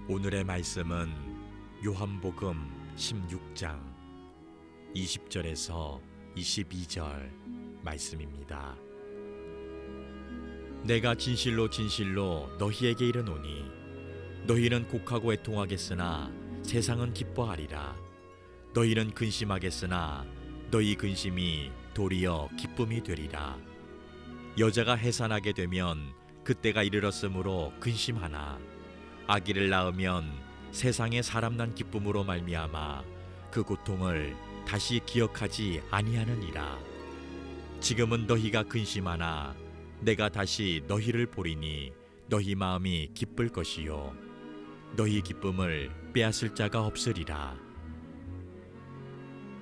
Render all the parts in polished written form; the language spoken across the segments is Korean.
오늘의 말씀은 요한복음 16장 20절에서 22절 말씀입니다. 내가 진실로 진실로 너희에게 이르노니 너희는 곡하고 애통하겠으나 세상은 기뻐하리라. 너희는 근심하겠으나 너희 근심이 도리어 기쁨이 되리라. 여자가 해산하게 되면 그때가 이르렀으므로 근심하나 아기를 낳으면 세상에 사람 난 기쁨으로 말미암아 그 고통을 다시 기억하지 아니하느니라. 지금은 너희가 근심하나 내가 다시 너희를 보리니 너희 마음이 기쁠 것이요 너희 기쁨을 빼앗을 자가 없으리라.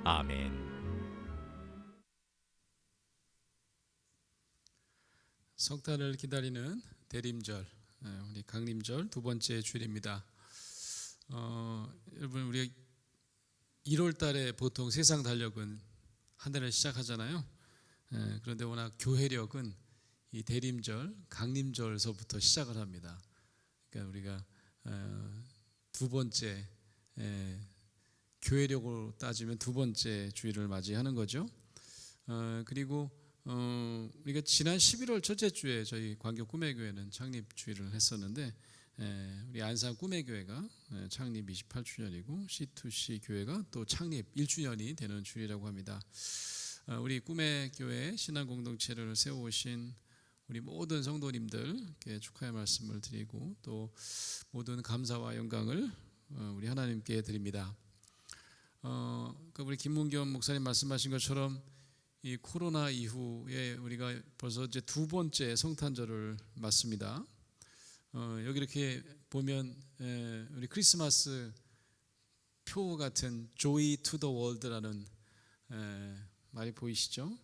아멘. 성탄을 기다리는 대림절, 우리 강림절 두 번째 주일입니다. 여러분, 우리 1월 달에 보통 세상 달력은 한 달을 시작하잖아요. 그런데 워낙 교회력은 이 대림절, 강림절서부터 시작을 합니다. 그러니까 우리가 두 번째, 교회력으로 따지면 두 번째 주일을 맞이하는 거죠. 그리고 우리가 지난 11월 첫째 주에 저희 광교 꿈의교회는 창립 주일을 했었는데, 우리 안산 꿈의교회가 창립 28주년이고 C2C 교회가 또 창립 1주년이 되는 주일이라고 합니다. 우리 꿈의교회 신앙 공동체를 세우신 우리 모든 성도님들께 축하의 말씀을 드리고 또 모든 감사와 영광을 우리 하나님께 드립니다. 우리 김문겸 목사님 말씀하신 것처럼 이 코로나 이후에 우리가 벌써 이제 두 번째 성탄절을 맞습니다. 여기 이렇게 보면 우리 크리스마스 표 같은 Joy to the World라는 말이 보이시죠?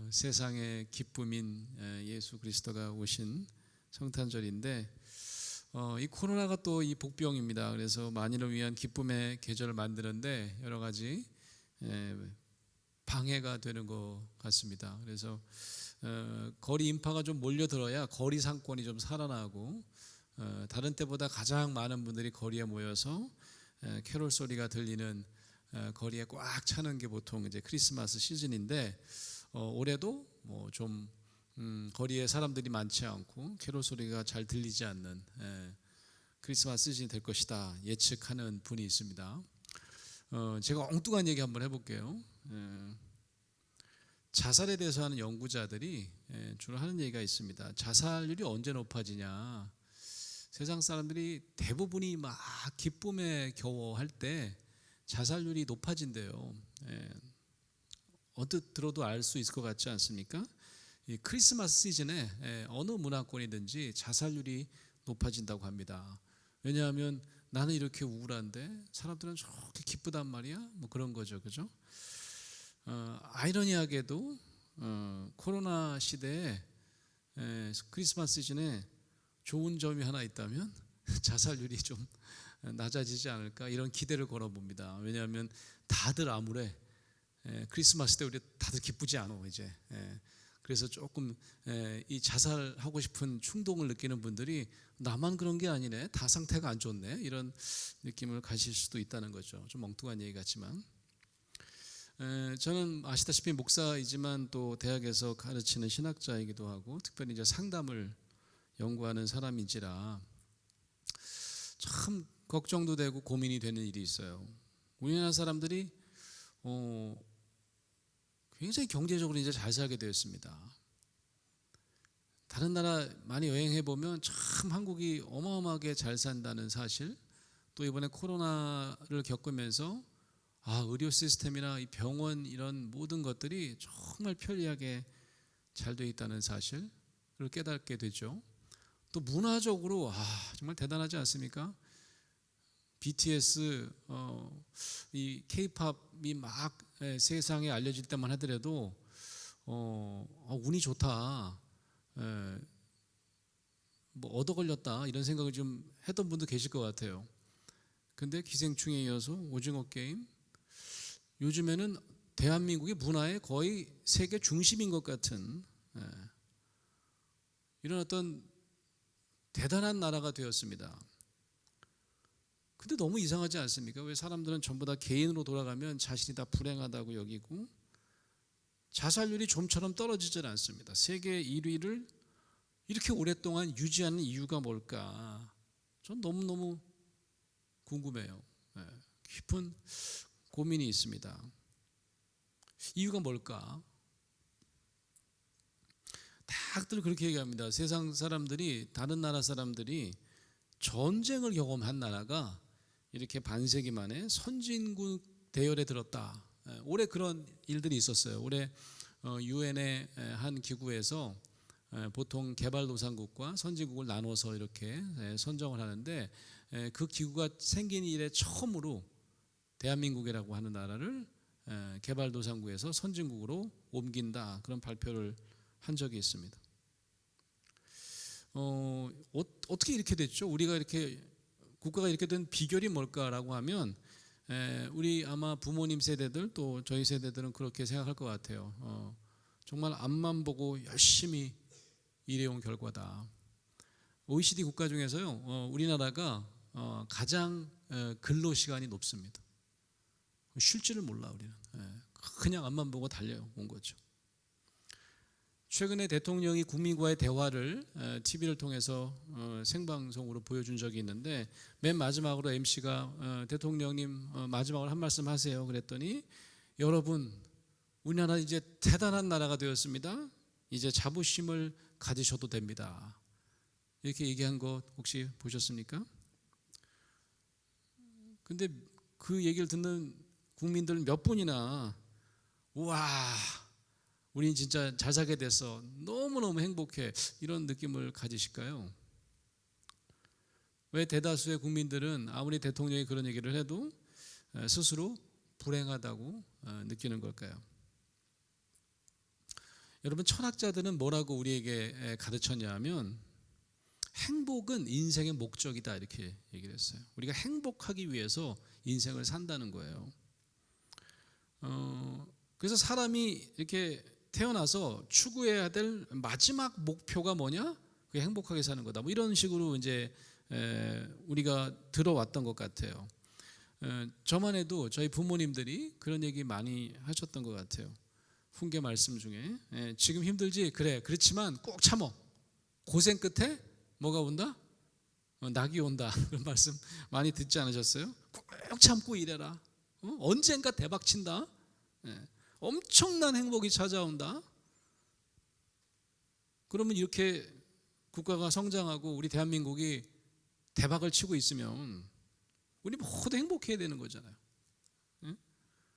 세상의 기쁨인 예수 그리스도가 오신 성탄절인데, 이 코로나가 또 이 복병입니다. 그래서 만인을 위한 기쁨의 계절을 만드는데 여러 가지 방해가 되는 것 같습니다. 그래서 거리 인파가 좀 몰려들어야 거리 상권이 좀 살아나고, 다른 때보다 가장 많은 분들이 거리에 모여서 캐롤 소리가 들리는 거리에 꽉 차는 게 보통 이제 크리스마스 시즌인데, 올해도 뭐 좀 거리에 사람들이 많지 않고 캐롤 소리가 잘 들리지 않는 크리스마스 시즌이 될 것이다 예측하는 분이 있습니다. 제가 엉뚱한 얘기 한번 해볼게요. 자살에 대해서 하는 연구자들이 주로 하는 얘기가 있습니다. 자살률이 언제 높아지냐? 세상 사람들이 대부분이 막 기쁨에 겨워할 때 자살률이 높아진대요. 언뜻 들어도 알 수 있을 것 같지 않습니까? 이 크리스마스 시즌에 어느 문화권이든지 자살률이 높아진다고 합니다. 왜냐하면 나는 이렇게 우울한데 사람들은 저렇게 기쁘단 말이야? 뭐 그런 거죠, 그죠? 아이러니하게도 코로나 시대에 크리스마스 시즌에 좋은 점이 하나 있다면 자살률이 좀 낮아지지 않을까 이런 기대를 걸어봅니다. 왜냐하면 다들 아무래 크리스마스 때 우리 다들 기쁘지 않아 이제. 그래서 조금 이 자살하고 싶은 충동을 느끼는 분들이 나만 그런 게 아니네, 다 상태가 안 좋네, 이런 느낌을 가질 수도 있다는 거죠. 좀 엉뚱한 얘기 같지만, 저는 아시다시피 목사이지만 또 대학에서 가르치는 신학자이기도 하고 특별히 이제 상담을 연구하는 사람인지라 참 걱정도 되고 고민이 되는 일이 있어요. 우리나라 사람들이 굉장히 경제적으로 이제 잘 살게 되었습니다. 다른 나라 많이 여행해 보면 참 한국이 어마어마하게 잘 산다는 사실, 또 이번에 코로나를 겪으면서 의료 시스템이나 이 병원 이런 모든 것들이 정말 편리하게 잘 되어 있다는 사실을 깨닫게 되죠. 또 문화적으로 정말 대단하지 않습니까? BTS, 이 K-팝이 막 세상에 알려질 때만 하더라도 운이 좋다, 뭐 얻어 걸렸다 이런 생각을 좀 했던 분도 계실 것 같아요. 근데 기생충에 이어서 오징어 게임, 요즘에는 대한민국의 문화의 거의 세계 중심인 것 같은 이런 어떤 대단한 나라가 되었습니다. 근데 너무 이상하지 않습니까? 왜 사람들은 전부 다 개인으로 돌아가면 자신이 다 불행하다고 여기고 자살률이 좀처럼 떨어지질 않습니다. 세계 1위를 이렇게 오랫동안 유지하는 이유가 뭘까? 전 너무너무 궁금해요. 깊은 고민이 있습니다. 이유가 뭘까? 다들 그렇게 얘기합니다. 세상 사람들이, 다른 나라 사람들이 전쟁을 경험한 나라가 이렇게 반세기 만에 선진국 대열에 들었다. 올해 그런 일들이 있었어요. 올해 유엔의 한 기구에서 보통 개발도상국과 선진국을 나눠서 이렇게 선정을 하는데, 그 기구가 생긴 이래 처음으로 대한민국이라고 하는 나라를 개발도상국에서 선진국으로 옮긴다, 그런 발표를 한 적이 있습니다. 어떻게 이렇게 됐죠? 우리가 이렇게 국가가 이렇게 된 비결이 뭘까라고 하면 우리 아마 부모님 세대들 또 저희 세대들은 그렇게 생각할 것 같아요. 정말 앞만 보고 열심히 일해온 결과다. OECD 국가 중에서요, 우리나라가 가장 근로 시간이 높습니다. 쉴 줄을 몰라 우리는. 그냥 앞만 보고 달려온 거죠. 최근에 대통령이 국민과의 대화를 TV를 통해서 생방송으로 보여준 적이 있는데, 맨 마지막으로 MC가 대통령님 마지막으로 한 말씀 하세요 그랬더니, 여러분 우리나라 이제 대단한 나라가 되었습니다. 이제 자부심을 가지셔도 됩니다. 이렇게 얘기한 거 혹시 보셨습니까? 근데 그 얘기를 듣는 국민들 몇 분이나 우와 우린 진짜 잘 살게 됐어, 너무너무 행복해, 이런 느낌을 가지실까요? 왜 대다수의 국민들은 아무리 대통령이 그런 얘기를 해도 스스로 불행하다고 느끼는 걸까요? 여러분, 철학자들은 뭐라고 우리에게 가르쳤냐 하면 행복은 인생의 목적이다, 이렇게 얘기를 했어요. 우리가 행복하기 위해서 인생을 산다는 거예요. 그래서 사람이 이렇게 태어나서 추구해야 될 마지막 목표가 뭐냐? 그게 행복하게 사는 거다. 뭐 이런 식으로 이제 우리가 들어왔던 것 같아요. 저만 해도 저희 부모님들이 그런 얘기 많이 하셨던 것 같아요. 훈계 말씀 중에 지금 힘들지? 그래, 그렇지만 꼭 참어. 고생 끝에 뭐가 온다? 낙이 온다. 그런 말씀 많이 듣지 않으셨어요? 꼭 참고 일해라. 언젠가 대박 친다. 엄청난 행복이 찾아온다. 그러면 이렇게 국가가 성장하고 우리 대한민국이 대박을 치고 있으면 우리 모두 행복해야 되는 거잖아요.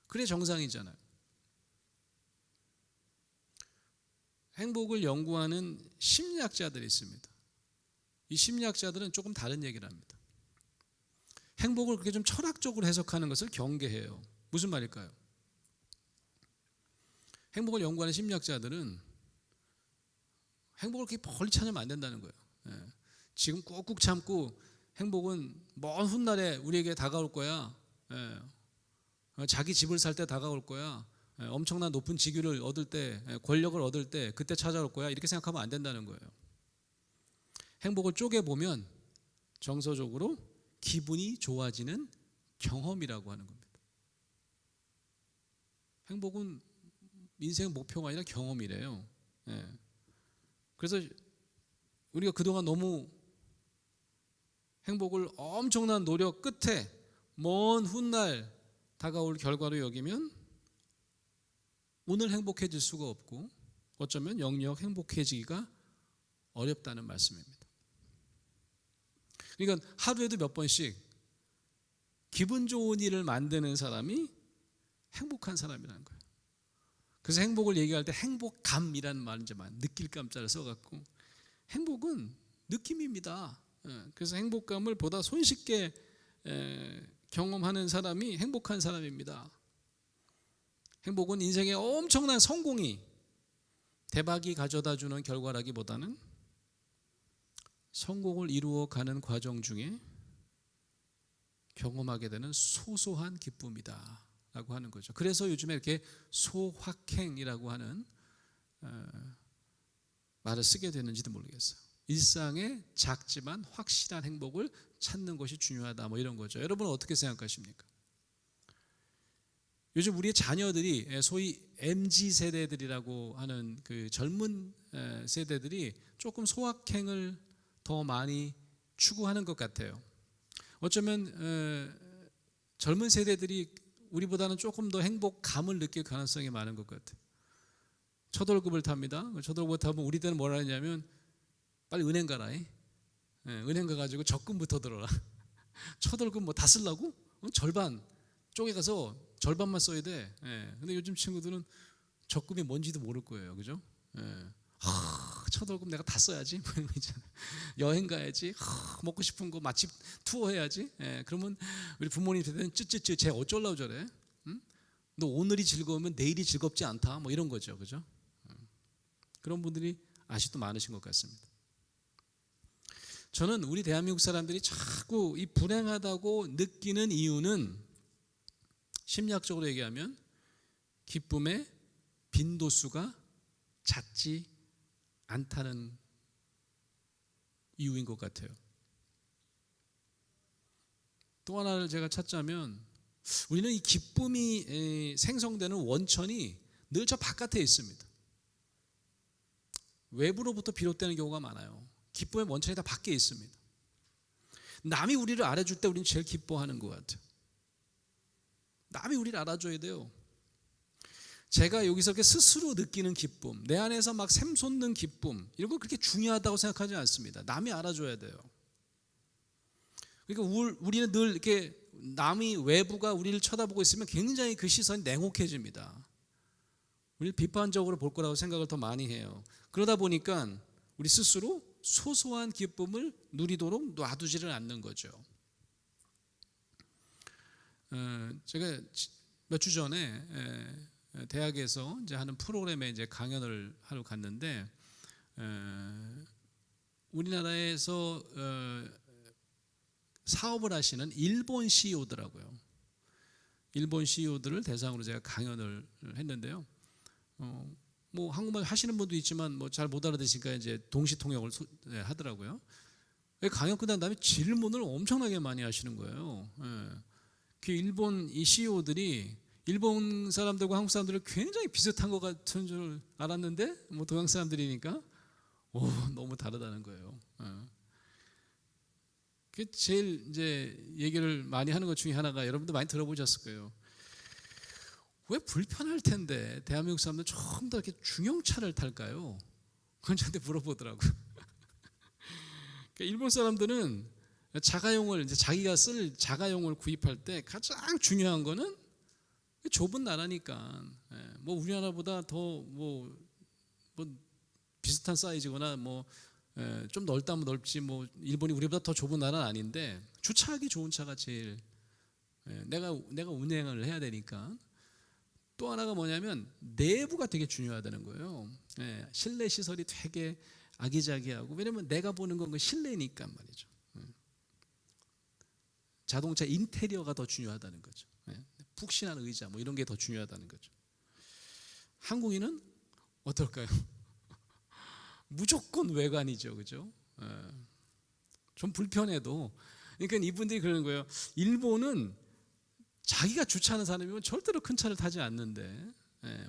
그래 정상이잖아요. 행복을 연구하는 심리학자들이 있습니다. 이 심리학자들은 조금 다른 얘기를 합니다. 행복을 그렇게 좀 철학적으로 해석하는 것을 경계해요. 무슨 말일까요? 행복을 연구하는 심리학자들은 행복을 그렇게 멀리 찾으면 안 된다는 거예요. 지금 꾹꾹 참고 행복은 먼 훗날에 우리에게 다가올 거야. 자기 집을 살 때 다가올 거야. 엄청난 높은 직위를 얻을 때, 권력을 얻을 때 그때 찾아올 거야. 이렇게 생각하면 안 된다는 거예요. 행복을 쪼개보면 정서적으로 기분이 좋아지는 경험이라고 하는 겁니다. 행복은 인생의 목표가 아니라 경험이래요. 그래서 우리가 그동안 너무 행복을 엄청난 노력 끝에 먼 훗날 다가올 결과로 여기면 오늘 행복해질 수가 없고 어쩌면 영영 행복해지기가 어렵다는 말씀입니다. 그러니까 하루에도 몇 번씩 기분 좋은 일을 만드는 사람이 행복한 사람이라는 거예요. 그래서 행복을 얘기할 때 행복감이라는 말은 이제 느낄감자를 써갖고, 행복은 느낌입니다. 그래서 행복감을 보다 손쉽게 경험하는 사람이 행복한 사람입니다. 행복은 인생의 엄청난 성공이, 대박이 가져다주는 결과라기보다는 성공을 이루어가는 과정 중에 경험하게 되는 소소한 기쁨이다 라고 하는 거죠. 그래서 요즘에 이렇게 소확행이라고 하는 말을 쓰게 됐는지도 모르겠어요. 일상의 작지만 확실한 행복을 찾는 것이 중요하다 뭐 이런 거죠. 여러분은 어떻게 생각하십니까? 요즘 우리의 자녀들이 소위 MZ 세대들이라고 하는 그 젊은 세대들이 조금 소확행을 더 많이 추구하는 것 같아요. 어쩌면 젊은 세대들이 우리보다는 조금 더 행복감을 느낄 가능성이 많은 것 같아요. 첫 월급을 탑니다. 첫 월급을 타면 우리 때는 뭐라 했냐면 빨리 은행 가라. 은행 가가지고 적금부터 들어라. 첫 월급 뭐 다 쓰려고? 절반 쪼개 가서 절반만 써야 돼. 근데 요즘 친구들은 적금이 뭔지도 모를 거예요, 그죠? 첫 월급 내가 다 써야지. 뭐 이런 거 있잖아요. 여행 가야지. 먹고 싶은 거 맛집 투어 해야지. 그러면 우리 부모님 세대는 쯧쯧쯧 쟤 어쩌려고 저래? 응? 너 오늘이 즐거우면 내일이 즐겁지 않다. 뭐 이런 거죠, 그죠? 그런 분들이 아직도 많으신 것 같습니다. 저는 우리 대한민국 사람들이 자꾸 이 불행하다고 느끼는 이유는 심리학적으로 얘기하면 기쁨의 빈도수가 작지 않다는 이유인 것 같아요. 또 하나를 제가 찾자면 우리는 이 기쁨이 생성되는 원천이 늘 저 바깥에 있습니다. 외부로부터 비롯되는 경우가 많아요. 기쁨의 원천이 다 밖에 있습니다. 남이 우리를 알아줄 때 우리는 제일 기뻐하는 것 같아요. 남이 우리를 알아줘야 돼요. 제가 여기서 이렇게 스스로 느끼는 기쁨, 내 안에서 막 샘솟는 기쁨, 이런 거 그렇게 중요하다고 생각하지 않습니다. 남이 알아줘야 돼요. 그러니까 우리는 늘 이렇게 남이 외부가 우리를 쳐다보고 있으면 굉장히 그 시선이 냉혹해집니다. 우리를 비판적으로 볼 거라고 생각을 더 많이 해요. 그러다 보니까 우리 스스로 소소한 기쁨을 누리도록 놔두지를 않는 거죠. 제가 몇 주 전에 대학에서 이제 하는 프로그램에 이제 강연을 하러 갔는데 우리나라에서 사업을 하시는 일본 CEO더라고요. 일본 CEO들을 대상으로 제가 강연을 했는데요. 뭐 한국말 하시는 분도 있지만 뭐 잘 못 알아듣으니까 이제 동시 통역을 하더라고요. 강연 끝난 다음에 질문을 엄청나게 많이 하시는 거예요. 그 일본 이 CEO들이 일본 사람들과 한국 사람들을 굉장히 비슷한 것 같은 줄 알았는데 뭐 동양 사람들이니까 너무 다르다는 거예요. 그 제일 이제 얘기를 많이 하는 것 중에 하나가 여러분도 많이 들어보셨을 거예요. 왜 불편할 텐데 대한민국 사람들 좀 더 이렇게 중형차를 탈까요? 그건 저한테 물어보더라고요. 그러니까 일본 사람들은 자가용을 이제 자기가 쓸 자가용을 구입할 때 가장 중요한 거는 좁은 나라니까 뭐 우리나라보다 더 뭐 비슷한 사이즈거나 뭐 좀 넓다면 넓지 뭐 일본이 우리보다 더 좁은 나라는 아닌데 주차하기 좋은 차가 제일 내가 운행을 해야 되니까. 또 하나가 뭐냐면 내부가 되게 중요하다는 거예요. 실내 시설이 되게 아기자기하고 왜냐면 내가 보는 건 그 실내니까 말이죠. 자동차 인테리어가 더 중요하다는 거죠. 푹신한 의자 뭐 이런 게 더 중요하다는 거죠. 한국인은 어떨까요? 무조건 외관이죠, 그죠? 좀 불편해도 그러니까 이분들이 그러는 거예요. 일본은 자기가 주차하는 사람이면 절대로 큰 차를 타지 않는데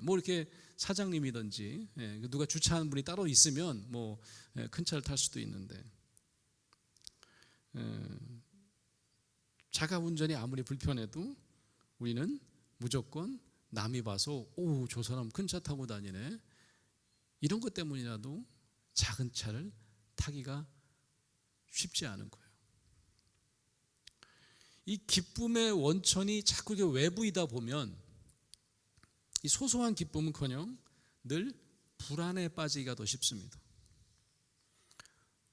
뭐 이렇게 사장님이든지 누가 주차하는 분이 따로 있으면 뭐 큰 차를 탈 수도 있는데 자가 운전이 아무리 불편해도 우리는 무조건 남이 봐서 저 사람 큰 차 타고 다니네 이런 것 때문이라도 작은 차를 타기가 쉽지 않은 거예요. 이 기쁨의 원천이 자꾸 외부이다 보면 이 소소한 기쁨은커녕 늘 불안에 빠지기가 더 쉽습니다.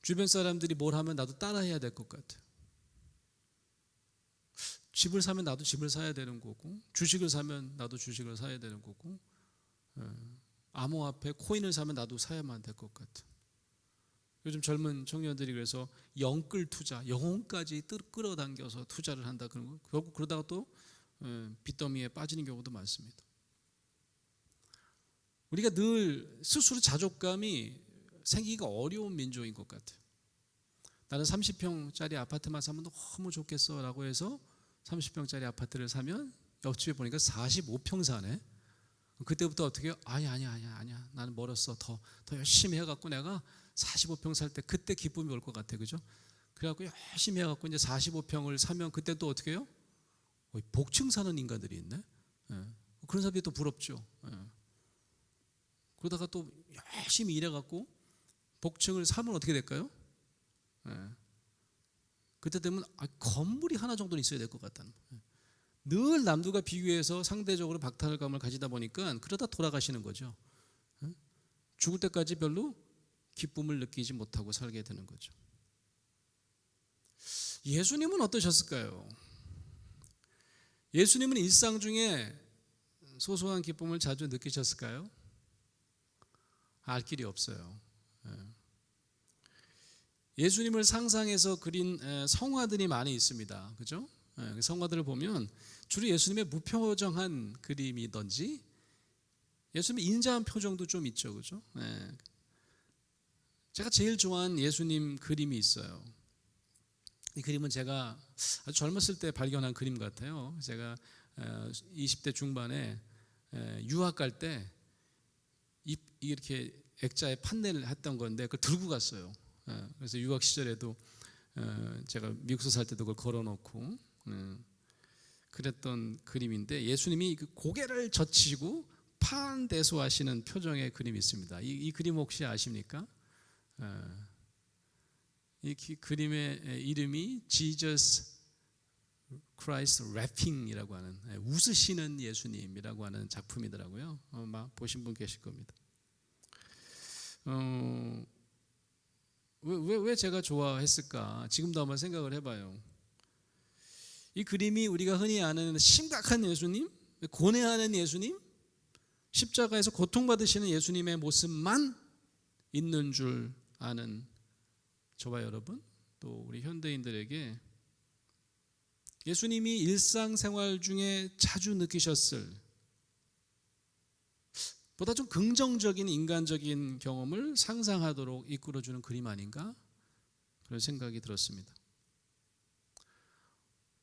주변 사람들이 뭘 하면 나도 따라해야 될 것 같아요. 집을 사면 나도 집을 사야 되는 거고 주식을 사면 나도 주식을 사야 되는 거고 암호화폐 코인을 사면 나도 사야만 될 것 같아요. 요즘 젊은 청년들이 그래서 영끌 투자, 영혼까지 끌어당겨서 투자를 한다 그런 거. 결국 그러다가 또 빚더미에 빠지는 경우도 많습니다. 우리가 늘 스스로 자존감이 생기기가 어려운 민족인 것 같아요. 나는 30평짜리 아파트만 사면 너무 좋겠어 라고 해서 30평짜리 아파트를 사면 옆집에 보니까 45평 사네. 그때부터 어떻게 해요? 아니야. 나는 멀었어. 더 열심히 해갖고 내가 45평 살 때 그때 기쁨이 올 것 같아. 그죠? 그래갖고 열심히 해갖고 이제 45평을 사면 그때 또 어떻게 해요? 복층 사는 인간들이 있네. 예. 그런 사람들이 또 부럽죠. 예. 그러다가 또 열심히 일해갖고 복층을 사면 어떻게 될까요? 예. 그때 되면 건물이 하나 정도는 있어야 될 것 같다는. 늘 남들과 비교해서 상대적으로 박탈감을 가지다 보니까 그러다 돌아가시는 거죠. 예. 죽을 때까지 별로 기쁨을 느끼지 못하고 살게 되는 거죠. 예수님은 어떠셨을까요? 예수님은 일상 중에 소소한 기쁨을 자주 느끼셨을까요? 알 길이 없어요. 예수님을 상상해서 그린 성화들이 많이 있습니다. 그죠? 성화들을 보면 주로 예수님의 무표정한 그림이든지 예수님의 인자한 표정도 좀 있죠. 그죠? 제가 제일 좋아하는 예수님 그림이 있어요. 이 그림은 제가 아주 젊었을 때 발견한 그림 같아요. 제가 20대 중반에 유학 갈 때 이렇게 액자에 판넬을 했던 건데 그걸 들고 갔어요. 그래서 유학 시절에도 제가 미국서 살 때도 그걸 걸어놓고 그랬던 그림인데 예수님이 고개를 젖히고 파한대소하시는 표정의 그림이 있습니다. 이 그림 혹시 아십니까? 이 그림의 이름이 Jesus Christ Rapping이라고 하는 웃으시는 예수님이라고 하는 작품이더라고요. 아마 보신 분 계실 겁니다. 왜 제가 좋아했을까? 지금도 한번 생각을 해봐요. 이 그림이 우리가 흔히 아는 심각한 예수님, 고뇌하는 예수님, 십자가에서 고통받으시는 예수님의 모습만 있는 줄 아는 저와 여러분, 또 우리 현대인들에게 예수님이 일상생활 중에 자주 느끼셨을 보다 좀 긍정적인 인간적인 경험을 상상하도록 이끌어주는 그림 아닌가? 그런 생각이 들었습니다.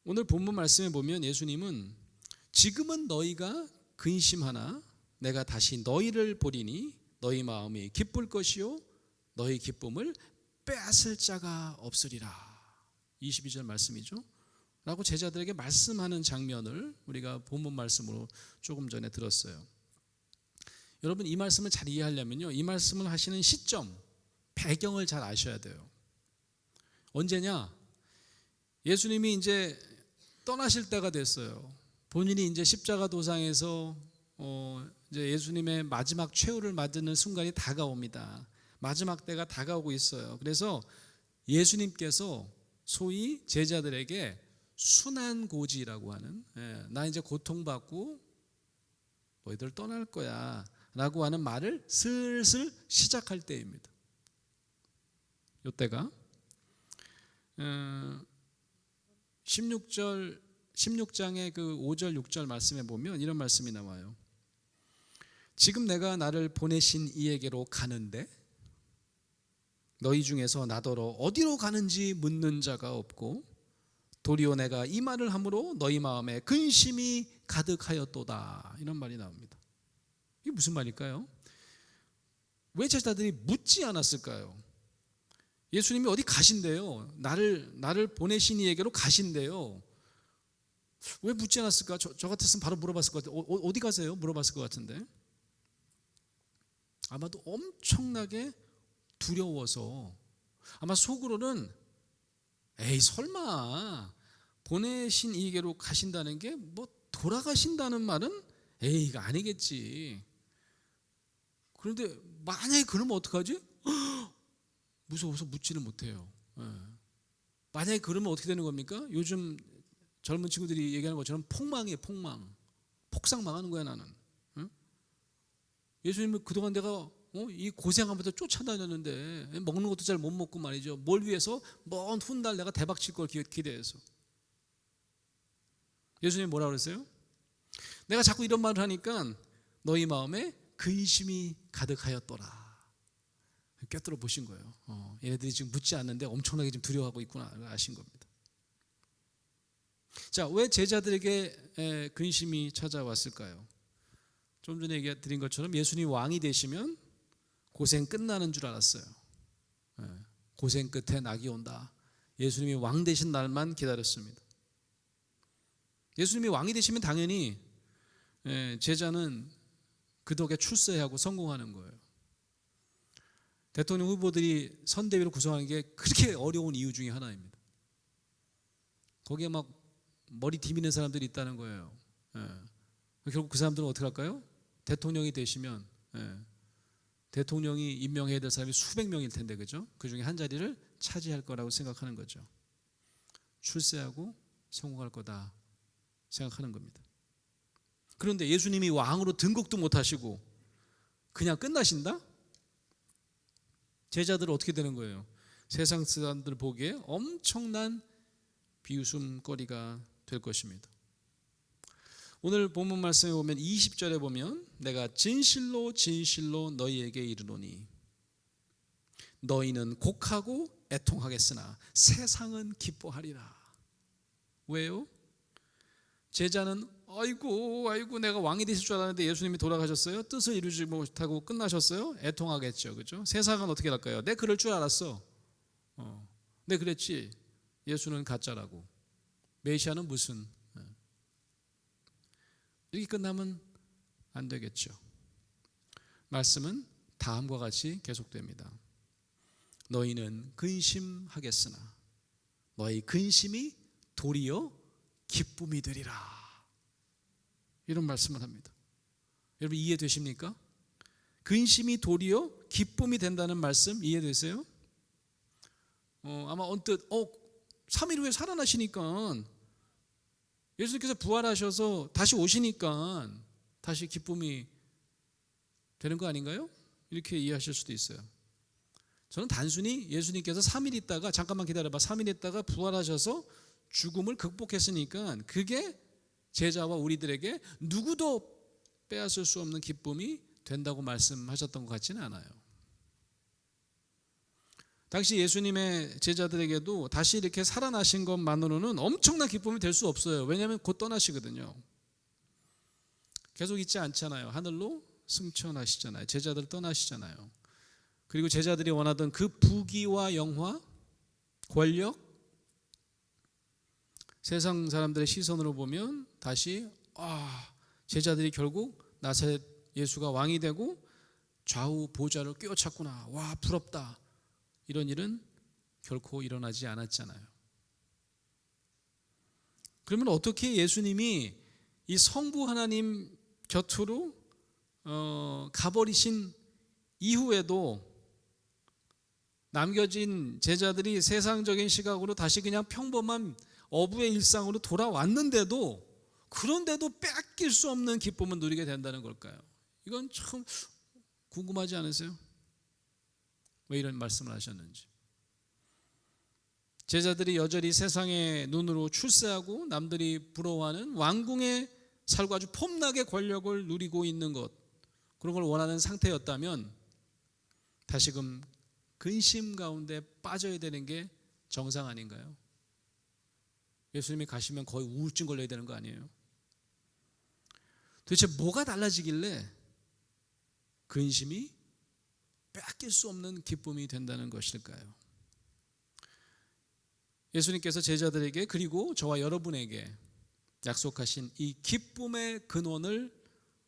오늘 본문 말씀에 보면 예수님은 지금은 너희가 근심하나 내가 다시 너희를 보리니 너희 마음이 기쁠 것이요 너희 기쁨을 빼앗을 자가 없으리라. 22절 말씀이죠. 라고 제자들에게 말씀하는 장면을 우리가 본문 말씀으로 조금 전에 들었어요. 여러분 이 말씀을 잘 이해하려면요, 이 말씀을 하시는 시점, 배경을 잘 아셔야 돼요. 언제냐? 예수님이 이제 떠나실 때가 됐어요. 본인이 이제 십자가 도상에서 이제 예수님의 마지막 최후를 맞는 순간이 다가옵니다. 마지막 때가 다가오고 있어요. 그래서 예수님께서 소위 제자들에게 순환고지라고 하는, 나 이제 고통받고 너희들 떠날 거야 라고 하는 말을 슬슬 시작할 때입니다. 이때가 16장의 그 5절 6절 말씀에 보면 이런 말씀이 나와요. 지금 내가 나를 보내신 이에게로 가는데 너희 중에서 나더러 어디로 가는지 묻는 자가 없고 도리어 내가 이 말을 함으로 너희 마음에 근심이 가득하였도다. 이런 말이 나옵니다. 이게 무슨 말일까요? 왜 제자들이 묻지 않았을까요? 예수님이 어디 가신대요. 나를 보내신 이에게로 가신대요. 왜 묻지 않았을까? 저 같았으면 바로 물어봤을 것 같아요. 어디 가세요? 물어봤을 것 같은데 아마도 엄청나게 두려워서 아마 속으로는 에이 설마 보내신 이에게로 가신다는 게 뭐 돌아가신다는 말은 에이 이거 아니겠지. 그런데 만약에 그러면 어떡하지? 무서워서 묻지를 못해요. 만약에 그러면 어떻게 되는 겁니까? 요즘 젊은 친구들이 얘기하는 것처럼 폭망이에요. 폭삭 망하는 거야 나는. 예수님은 그동안 내가 이 고생하면서 쫓아다녔는데 먹는 것도 잘 못 먹고 말이죠. 뭘 위해서? 먼 훗날 내가 대박 칠 걸 기대해서. 예수님이 뭐라 그랬어요? 내가 자꾸 이런 말을 하니까 너희 마음에 근심이 가득하였더라. 꿰뚫어 보신 거예요. 얘네들이 지금 묻지 않는데 엄청나게 지금 두려워하고 있구나 아신 겁니다. 자, 왜 제자들에게 근심이 찾아왔을까요? 좀 전에 얘기 드린 것처럼 예수님이 왕이 되시면 고생 끝나는 줄 알았어요. 고생 끝에 낙이 온다. 예수님이 왕 되신 날만 기다렸습니다. 예수님이 왕이 되시면 당연히 제자는 그 덕에 출세하고 성공하는 거예요. 대통령 후보들이 선대위를 구성하는 게 그렇게 어려운 이유 중에 하나입니다. 거기에 막 머리 디미는 사람들이 있다는 거예요. 결국 그 사람들은 어떻게 할까요? 대통령이 되시면 대통령이 임명해야 될 사람이 수백 명일 텐데, 그죠? 그 중에 한 자리를 차지할 거라고 생각하는 거죠. 출세하고 성공할 거다 생각하는 겁니다. 그런데 예수님이 왕으로 등극도 못 하시고 그냥 끝나신다? 제자들은 어떻게 되는 거예요? 세상 사람들 보기에 엄청난 비웃음거리가 될 것입니다. 오늘 본문 말씀에 보면 20절에 보면 내가 진실로 진실로 너희에게 이르노니 너희는 곡하고 애통하겠으나 세상은 기뻐하리라. 왜요? 제자는 아이고 내가 왕이 되실 줄 알았는데 예수님이 돌아가셨어요. 뜻을 이루지 못하고 끝나셨어요. 애통하겠죠. 그렇죠? 세상은 어떻게 할까요? 내 그럴 줄 알았어. 내 그랬지. 예수는 가짜라고. 메시아는 무슨. 이렇게 끝나면 안 되겠죠. 말씀은 다음과 같이 계속됩니다. 너희는 근심하겠으나 너희 근심이 도리어 기쁨이 되리라. 이런 말씀을 합니다. 여러분 이해되십니까? 근심이 도리어 기쁨이 된다는 말씀 이해되세요? 아마 언뜻 3일 후에 살아나시니까 예수님께서 부활하셔서 다시 오시니까 다시 기쁨이 되는 거 아닌가요? 이렇게 이해하실 수도 있어요. 저는 단순히 예수님께서 3일 있다가 잠깐만 기다려봐 3일 있다가 부활하셔서 죽음을 극복했으니까 그게 제자와 우리들에게 누구도 빼앗을 수 없는 기쁨이 된다고 말씀하셨던 것 같지는 않아요. 당시 예수님의 제자들에게도 다시 이렇게 살아나신 것만으로는 엄청난 기쁨이 될 수 없어요. 왜냐하면 곧 떠나시거든요. 계속 있지 않잖아요. 하늘로 승천하시잖아요. 제자들 떠나시잖아요. 그리고 제자들이 원하던 그 부귀와 영화, 권력, 세상 사람들의 시선으로 보면 다시 제자들이 결국 나사렛 예수가 왕이 되고 좌우 보좌를 꿰어찼구나. 와 부럽다. 이런 일은 결코 일어나지 않았잖아요. 그러면 어떻게 예수님이 이 성부 하나님 곁으로 가버리신 이후에도 남겨진 제자들이 세상적인 시각으로 다시 그냥 평범한 어부의 일상으로 돌아왔는데도 그런데도 뺏길 수 없는 기쁨을 누리게 된다는 걸까요? 이건 참 궁금하지 않으세요? 왜 이런 말씀을 하셨는지. 제자들이 여전히 세상의 눈으로 출세하고 남들이 부러워하는 왕궁의 살고 아주 폼나게 권력을 누리고 있는 것, 그런 걸 원하는 상태였다면 다시금 근심 가운데 빠져야 되는 게 정상 아닌가요? 예수님이 가시면 거의 우울증 걸려야 되는 거 아니에요? 도대체 뭐가 달라지길래 근심이 빼앗길 수 없는 기쁨이 된다는 것일까요? 예수님께서 제자들에게 그리고 저와 여러분에게 약속하신 이 기쁨의 근원을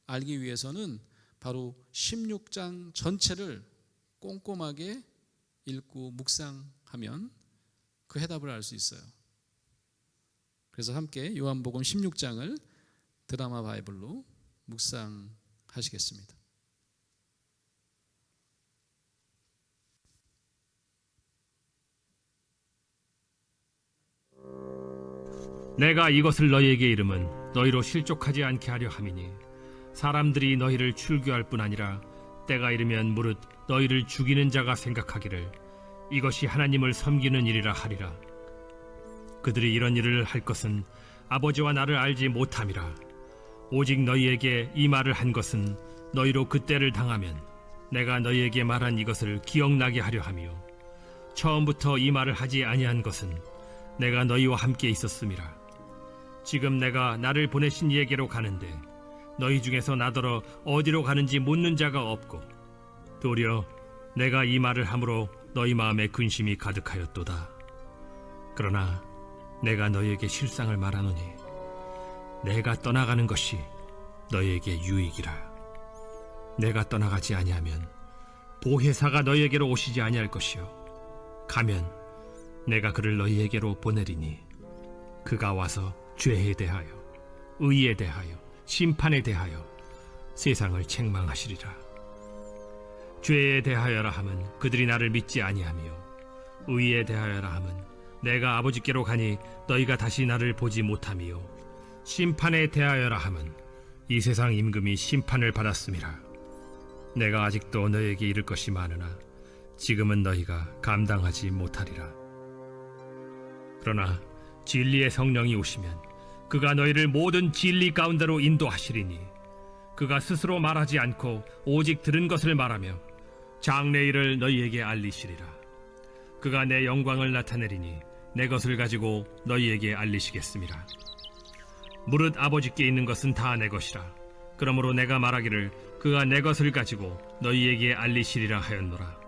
알기 위해서는 바로 16장 전체를 꼼꼼하게 읽고 묵상하면 그 해답을 알 수 있어요. 그래서 함께 요한복음 16장을 드라마 바이블로 묵상하시겠습니다. 내가 이것을 너희에게 이름은 너희로 실족하지 않게 하려 함이니 사람들이 너희를 출교할 뿐 아니라 때가 이르면 무릇 너희를 죽이는 자가 생각하기를 이것이 하나님을 섬기는 일이라 하리라. 그들이 이런 일을 할 것은 아버지와 나를 알지 못함이라. 오직 너희에게 이 말을 한 것은 너희로 그 때를 당하면 내가 너희에게 말한 이것을 기억나게 하려 하며 처음부터 이 말을 하지 아니한 것은 내가 너희와 함께 있었음이라. 지금 내가 나를 보내신 이에게로 가는데 너희 중에서 나더러 어디로 가는지 묻는 자가 없고 도리어 내가 이 말을 함으로 너희 마음에 근심이 가득하였도다. 그러나 내가 너희에게 실상을 말하노니 내가 떠나가는 것이 너희에게 유익이라. 내가 떠나가지 아니하면 보혜사가 너희에게로 오시지 아니할 것이요 가면 내가 그를 너희에게로 보내리니 그가 와서 죄에 대하여 의에 대하여 심판에 대하여 세상을 책망하시리라. 죄에 대하여라 함은 그들이 나를 믿지 아니하며 의에 대하여라 함은 내가 아버지께로 가니 너희가 다시 나를 보지 못하며 심판에 대하여라 함은 이 세상 임금이 심판을 받았음이라. 내가 아직도 너희에게 이를 것이 많으나 지금은 너희가 감당하지 못하리라. 그러나 진리의 성령이 오시면 그가 너희를 모든 진리 가운데로 인도하시리니 그가 스스로 말하지 않고 오직 들은 것을 말하며 장래 일을 너희에게 알리시리라. 그가 내 영광을 나타내리니 내 것을 가지고 너희에게 알리시겠음이라. 무릇 아버지께 있는 것은 다 내 것이라. 그러므로 내가 말하기를 그가 내 것을 가지고 너희에게 알리시리라 하였노라.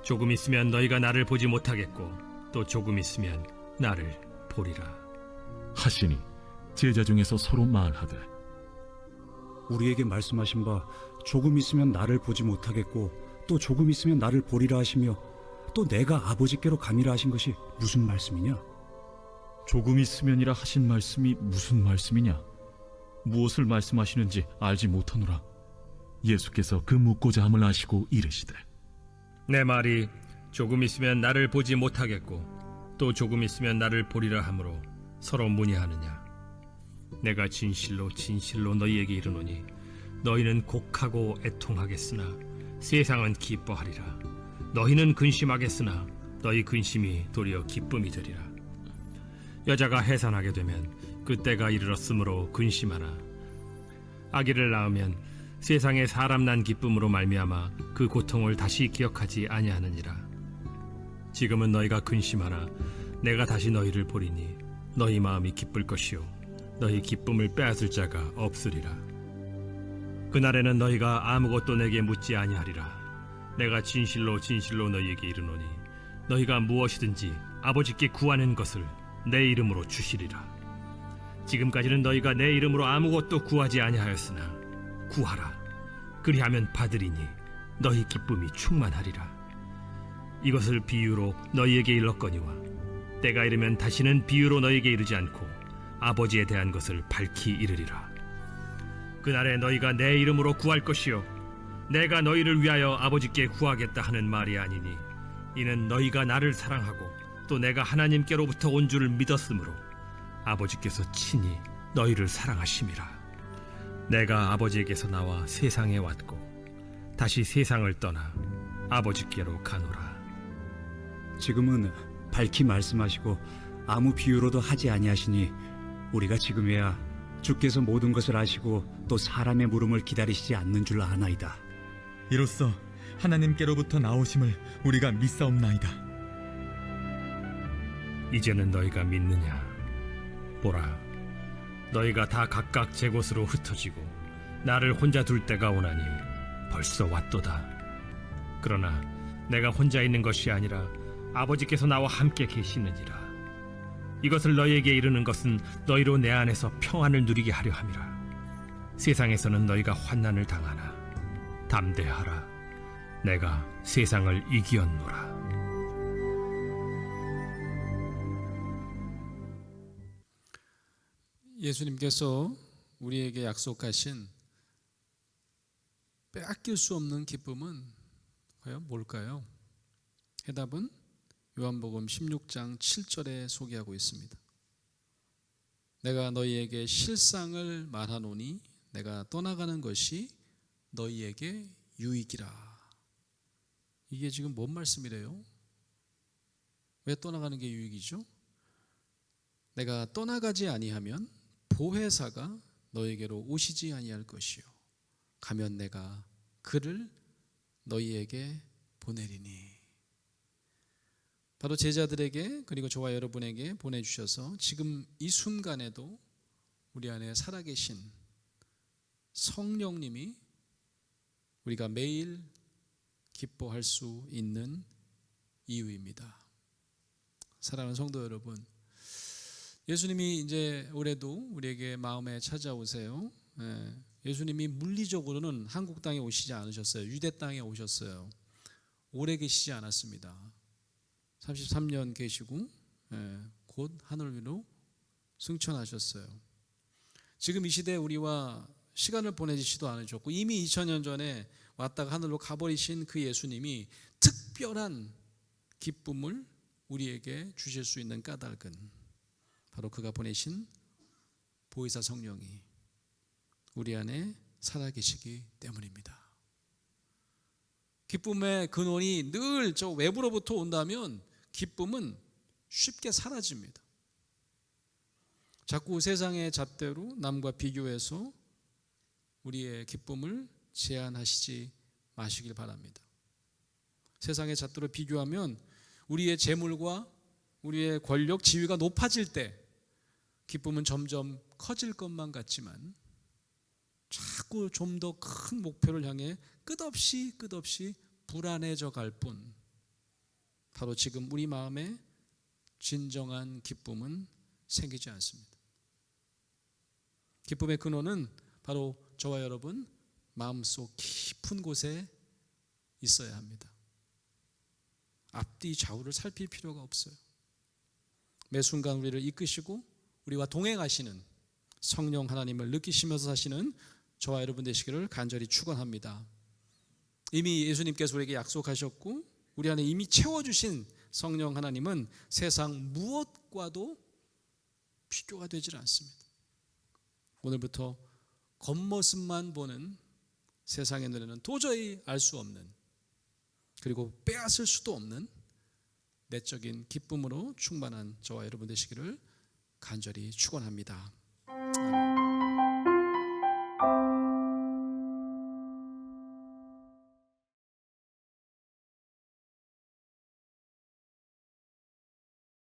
조금 있으면 너희가 나를 보지 못하겠고 또 조금 있으면 나를 보리라 하시니 제자 중에서 서로 말하되 우리에게 말씀하신 바 조금 있으면 나를 보지 못하겠고 또 조금 있으면 나를 보리라 하시며 또 내가 아버지께로 가미라 하신 것이 무슨 말씀이냐? 조금 있으면이라 하신 말씀이 무슨 말씀이냐? 무엇을 말씀하시는지 알지 못하노라. 예수께서 그 묻고자 함을 아시고 이르시되 내 말이 조금 있으면 나를 보지 못하겠고 또 조금 있으면 나를 보리라 하므로 서로 문의하느냐? 내가 진실로 진실로 너희에게 이르노니 너희는 곡하고 애통하겠으나 세상은 기뻐하리라. 너희는 근심하겠으나 너희 근심이 도리어 기쁨이 되리라. 여자가 해산하게 되면 그때가 이르렀으므로 근심하나 아기를 낳으면 세상에 사람 난 기쁨으로 말미암아 그 고통을 다시 기억하지 아니하느니라. 지금은 너희가 근심하나 내가 다시 너희를 보리니 너희 마음이 기쁠 것이요 너희 기쁨을 빼앗을 자가 없으리라. 그날에는 너희가 아무것도 내게 묻지 아니하리라. 내가 진실로 진실로 너희에게 이르노니 너희가 무엇이든지 아버지께 구하는 것을 내 이름으로 주시리라. 지금까지는 너희가 내 이름으로 아무것도 구하지 아니하였으나 구하라. 그리하면 받으리니 너희 기쁨이 충만하리라. 이것을 비유로 너희에게 일렀거니와 때가 이르면 다시는 비유로 너희에게 이르지 않고 아버지에 대한 것을 밝히 이르리라. 그날에 너희가 내 이름으로 구할 것이요 내가 너희를 위하여 아버지께 구하겠다 하는 말이 아니니 이는 너희가 나를 사랑하고 또 내가 하나님께로부터 온 줄을 믿었으므로 아버지께서 친히 너희를 사랑하심이라. 내가 아버지에게서 나와 세상에 왔고 다시 세상을 떠나 아버지께로 가노라. 지금은 밝히 말씀하시고 아무 비유로도 하지 아니하시니 우리가 지금에야 주께서 모든 것을 아시고 또 사람의 물음을 기다리시지 않는 줄 아나이다. 이로써 하나님께로부터 나오심을 우리가 믿사옵나이다. 이제는 너희가 믿느냐? 보라, 너희가 다 각각 제 곳으로 흩어지고 나를 혼자 둘 때가 오나니 벌써 왔도다. 그러나 내가 혼자 있는 것이 아니라 아버지께서 나와 함께 계시느니라. 이것을 너희에게 이르는 것은 너희로 내 안에서 평안을 누리게 하려 함이라. 세상에서는 너희가 환난을 당하나 담대하라. 내가 세상을 이기었노라. 예수님께서 우리에게 약속하신 빼앗길 수 없는 기쁨은 과연 뭘까요? 해답은 요한복음 16장 7절에 소개하고 있습니다. 내가 너희에게 실상을 말하노니 내가 떠나가는 것이 너희에게 유익이라. 이게 지금 뭔 말씀이래요? 왜 떠나가는 게 유익이죠? 내가 떠나가지 아니하면 보혜사가 너에게로 오시지 아니할 것이요 가면 내가 그를 너희에게 보내리니. 바로 제자들에게 그리고 저와 여러분에게 보내주셔서 지금 이 순간에도 우리 안에 살아계신 성령님이 우리가 매일 기뻐할 수 있는 이유입니다. 사랑하는 성도 여러분, 예수님이 이제 올해도 우리에게 마음에 찾아오세요. 예수님이 물리적으로는 한국 땅에 오시지 않으셨어요. 유대 땅에 오셨어요. 오래 계시지 않았습니다. 33년 계시고 곧 하늘 위로 승천하셨어요. 지금 이 시대에 우리와 시간을 보내시지도 않으셨고 이미 2000년 전에 왔다가 하늘로 가버리신 그 예수님이 특별한 기쁨을 우리에게 주실 수 있는 까닭은 바로 그가 보내신 보혜사 성령이 우리 안에 살아계시기 때문입니다. 기쁨의 근원이 늘 저 외부로부터 온다면 기쁨은 쉽게 사라집니다. 자꾸 세상의 잣대로 남과 비교해서 우리의 기쁨을 제한하시지 마시길 바랍니다. 세상의 잣대로 비교하면 우리의 재물과 우리의 권력, 지위가 높아질 때 기쁨은 점점 커질 것만 같지만 자꾸 좀 더 큰 목표를 향해 끝없이 불안해져 갈 뿐, 바로 지금 우리 마음에 진정한 기쁨은 생기지 않습니다. 기쁨의 근원은 바로 저와 여러분 마음속 깊은 곳에 있어야 합니다. 앞뒤 좌우를 살필 필요가 없어요. 매 순간 우리를 이끄시고 우리와 동행하시는 성령 하나님을 느끼시면서 사시는 저와 여러분 되시기를 간절히 축원합니다. 이미 예수님께서 우리에게 약속하셨고 우리 안에 이미 채워주신 성령 하나님은 세상 무엇과도 비교가 되질 않습니다. 오늘부터 겉모습만 보는 세상의 눈에는 도저히 알 수 없는, 그리고 빼앗을 수도 없는 내적인 기쁨으로 충만한 저와 여러분 되시기를 간절히 축원합니다. 아멘.